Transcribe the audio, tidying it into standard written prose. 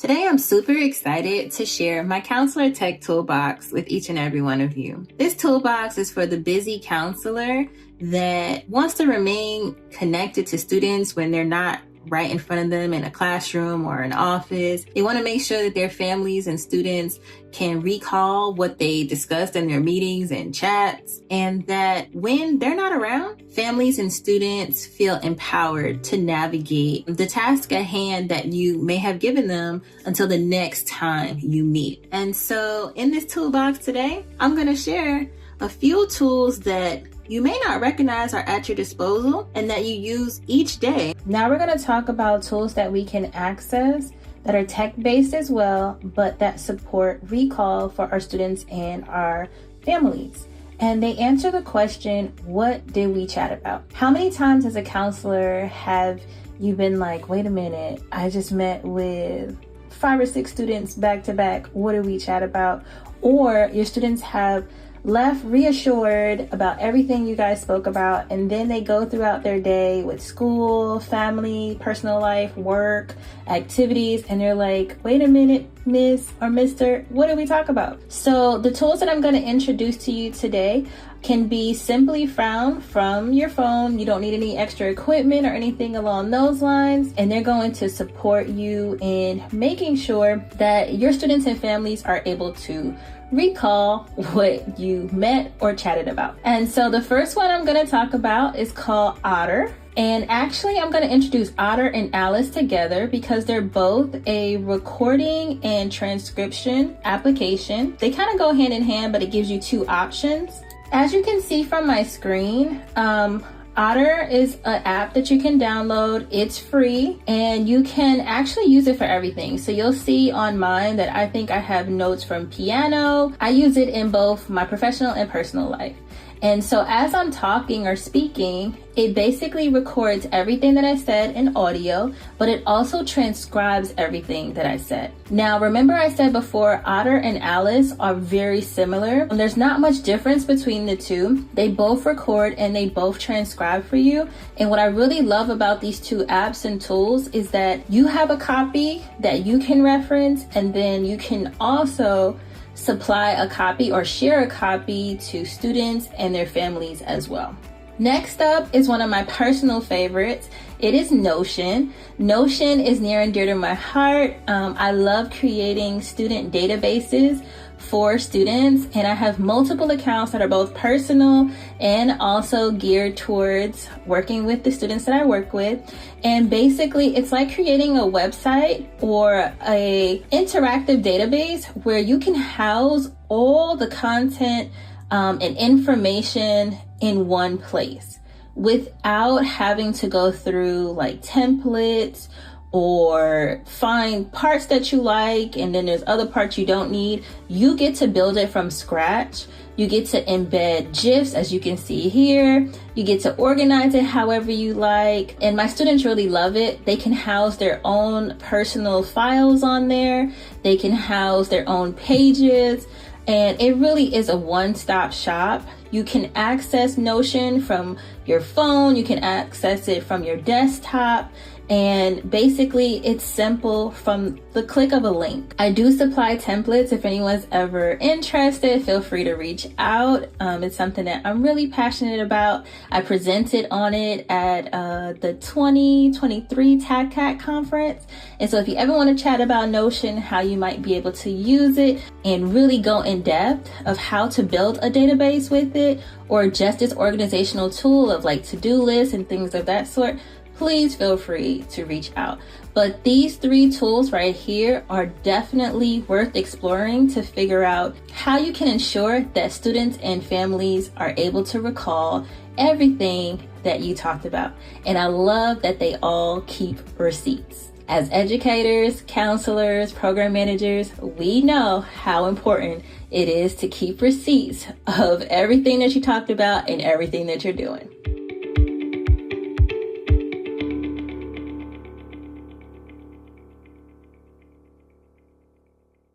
Today, I'm super excited to share my Counselor Tech Toolbox with each and every one of you. This toolbox is for the busy counselor that wants to remain connected to students when they're not right in front of them in a classroom or an office. They want to make sure that their families and students can recall what they discussed in their meetings and chats, and that when they're not around, families and students feel empowered to navigate the task at hand that you may have given them until the next time you meet. And so in this toolbox today, I'm going to share a few tools that you may not recognize are at your disposal and that you use each day. Now we're going to talk about tools that we can access that are tech-based as well, but that support recall for our students and our families. And they answer the question, what did we chat about? How many times as a counselor have you been like, wait a minute, I just met with 5 or 6 students back to back. What did we chat about? Or your students have left reassured about everything you guys spoke about, and then they go throughout their day with school, family, personal life, work, activities, and they're like, wait a minute, miss or mister, what did we talk about? So the tools that I'm going to introduce to you today can be simply found from your phone. You don't need any extra equipment or anything along those lines, and they're going to support you in making sure that your students and families are able to recall what you met or chatted about. And so the first one I'm going to talk about is called Otter. And actually, I'm going to introduce Otter and Alice together because they're both a recording and transcription application. They kind of go hand in hand, but it gives you 2 options. As you can see from my screen, Otter is an app that you can download. It's free and you can actually use it for everything. So you'll see on mine that I think I have notes from piano. I use it in both my professional and personal life. And so as I'm talking or speaking, it basically records everything that I said in audio, but it also transcribes everything that I said. Now, remember I said before, Otter and Alice are very similar. There's not much difference between the two. They both record and they both transcribe for you. And what I really love about these 2 apps and tools is that you have a copy that you can reference, and then you can also supply a copy or share a copy to students and their families as well. Next up is one of my personal favorites. It is Notion. Notion is near and dear to my heart. I love creating student databases for students, and I have multiple accounts that are both personal and also geared towards working with the students that I work with. And basically it's like creating a website or a interactive database where you can house all the content and information in one place without having to go through like templates or find parts that you like and then there's other parts you don't need. You get to build it from scratch. You get to embed GIFs, as you can see here. You get to organize it however you like. And my students really love it. They can house their own personal files on there. They can house their own pages. And it really is a one-stop shop. You can access Notion from your phone. You can access it from your desktop. And basically it's simple from the click of a link. I do supply templates. If anyone's ever interested, feel free to reach out. It's something that I'm really passionate about. I presented on it at the 2023 TACCAT conference. And so if you ever want to chat about Notion, how you might be able to use it and really go in depth of how to build a database with it, or just this organizational tool of like to-do lists and things of that sort, please feel free to reach out. But these 3 tools right here are definitely worth exploring to figure out how you can ensure that students and families are able to recall everything that you talked about. And I love that they all keep receipts. As educators, counselors, program managers, we know how important it is to keep receipts of everything that you talked about and everything that you're doing.